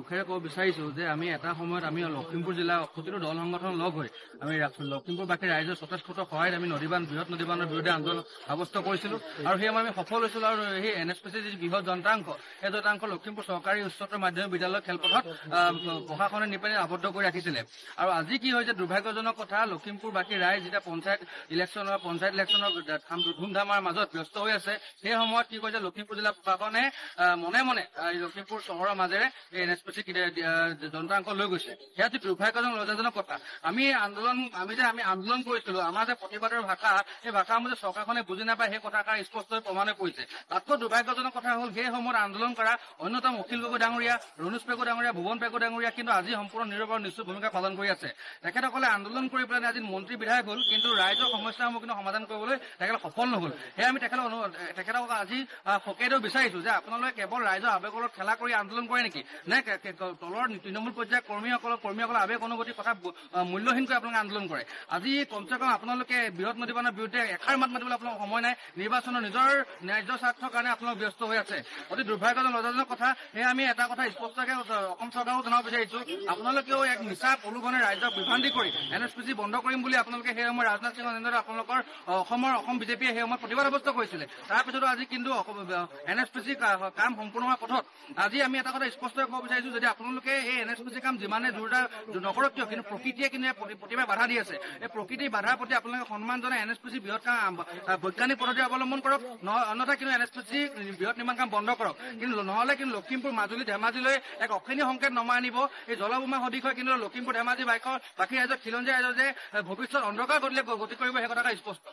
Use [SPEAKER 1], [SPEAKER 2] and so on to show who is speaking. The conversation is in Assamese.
[SPEAKER 1] মুখেৰে ক'ব বিচাৰিছো যে আমি এটা সময়ত আমি লখিমপুৰ জিলা প্ৰতিটো দল সংগঠন লগ হৈ আমি লখিমপুৰবাসী ৰাইজৰ স্বতঃস্ফূৰ্ত সহায়ত আমি বৃহৎ নদীবান্ধৰ বিৰুদ্ধে আন্দোলন সাব্যস্ত কৰিছিলো আৰু সেই আমি সফল হৈছিলো আৰু সেই NSPC যি বৃহৎ যন্ত্ৰাংশ সেই যন্ত্ৰাংশ লখিমপুৰ চৰকাৰী উচ্চতৰ মাধ্যমিক বিদ্যালয় খেলপথাৰত প্ৰশাসনে নিপানি আবদ্ধ কৰি ৰাখিছিলে আৰু আজি কি হৈছে দুৰ্ভাগ্যজনক কথা লখিমপুৰবাসী ৰাইজ যেতিয়া পঞ্চায়ত ইলেকশ্যনৰ ধুমধামাৰ মাজত ব্যস্ত হৈ আছে সেই সময়ত কি কৈছে লখিমপুৰ জিলা প্ৰশাসনে মনে মনে লখিমপুৰ চহৰৰ মাজেৰে এই NSPC যন্ত্ৰাংশ লৈ গৈছে সেয়া অতি দুৰ্ভাগ্যজনক লজ্জাজনক কথা আমি আন্দোলন কৰিছিলো আমাৰ যে প্ৰতিবাদৰ ভাষা সেই ভাষাৰ মধ্যে চৰকাৰখনে বুজি নাপায় সেই কথাষাৰ স্পষ্টভাৱে প্ৰমাণ হৈ পৰিছে তাতকৈ দুৰ্ভাগ্যজনক কথা হ'ল সেই সময়ত আন্দোলন কৰা অন্যতম অখিল গগৈ ডাঙৰীয়া ৰণোজ পেগু ডাঙৰীয়া ভুৱন পেগু ডাঙৰীয়া কিন্তু আজি সম্পূৰ্ণ নীৰৱ আৰু নিশ্চয় ভূমিকা পালন কৰি আছে তেখেতসকলে আন্দোলন কৰি পেলাই আজি মন্ত্ৰী বিধায়ক হ'ল কিন্তু ৰাইজৰ সমস্যাসমূহ কিন্তু সমাধান কৰিবলৈ তেখেত সফল নহ'ল সেয়ে আমি তেখেতক আজি সকীয়াই দিব বিচাৰিছো যে আপোনালোকে কেৱল ৰাইজৰ আৱেগৰ লগত খেলা কৰি আন্দোলন কৰে নেকি নে তলৰ তৃণমূল পৰ্যায়ৰ কৰ্মীসকলৰ আৱেগ অনুভূতিৰ কথা মূল্যহীন কৰি আপোনালোকে আন্দোলন কৰে আজি কমচে কম আপোনালোকে বৃহৎ নদীবান্ধৰ বিৰুদ্ধে এষাৰ মাত মাতিবলৈ আপোনালোকৰ সময় নাই নিৰ্বাচনৰ নিজৰ ন্যায্য স্বাৰ্থৰ কাৰণে আপোনালোক ব্যস্ত হৈ আছে অতি দুৰ্ভাগ্যজনক লজ্জাজনক কথা সেয়ে আমি এটা কথা স্পষ্টকৈ অসম চৰকাৰক জনাব বিচাৰিছো আপোনালোকেও এক মিছা প্ৰলোভনে ৰাইজক বিভ্ৰান্তি কৰি NSPC বন্ধ কৰিম বুলি আপোনালোকে সেই সময়ত ৰাজনাথ সিঙৰ যেনেদৰে আপোনালোকৰ অসম বিজেপিয়ে সেই সময়ত প্ৰতিবাদ সাব্যস্ত কৰিছিলে তাৰপিছতো আজি কিন্তু NSPC কাম সম্পূৰ্ণ হোৱাৰ পথত আজি আমি এটা কথা স্পষ্টকৈ ক'ব বিচাৰিছো যদি আপোনালোকে এই NSPC কাম যিমানে জোৰদাৰ নকৰক কিয় কিন্তু প্ৰকৃতিয়ে কিন্তু প্ৰতিবাদ বাধা দি আছে এই প্ৰকৃতিৰ বাধাৰ প্ৰতি আপোনালোকে সন্মান জনাই NSPC বৃহৎ কাম বৈজ্ঞানিক পদ্ধতি অৱলম্বন কৰক অন্যথা কিন্তু NSPC বৃহৎ নিৰ্মাণ কাম বন্ধ কৰক কিন্তু নহ'লে কিন্তু লখিমপুৰ মাজুলী ধেমাজিলৈ এক অশনি সংকেত নমাই আনিব এই জলবোমা সদৃশ হৈ কিন্তু লখিমপুৰ ধেমাজি বাকী ৰাইজৰ খিলঞ্জীয়া ৰাইজৰ যে ভৱিষ্যত অন্ধকাৰ গতি কৰিব সেই কথাটা স্পষ্ট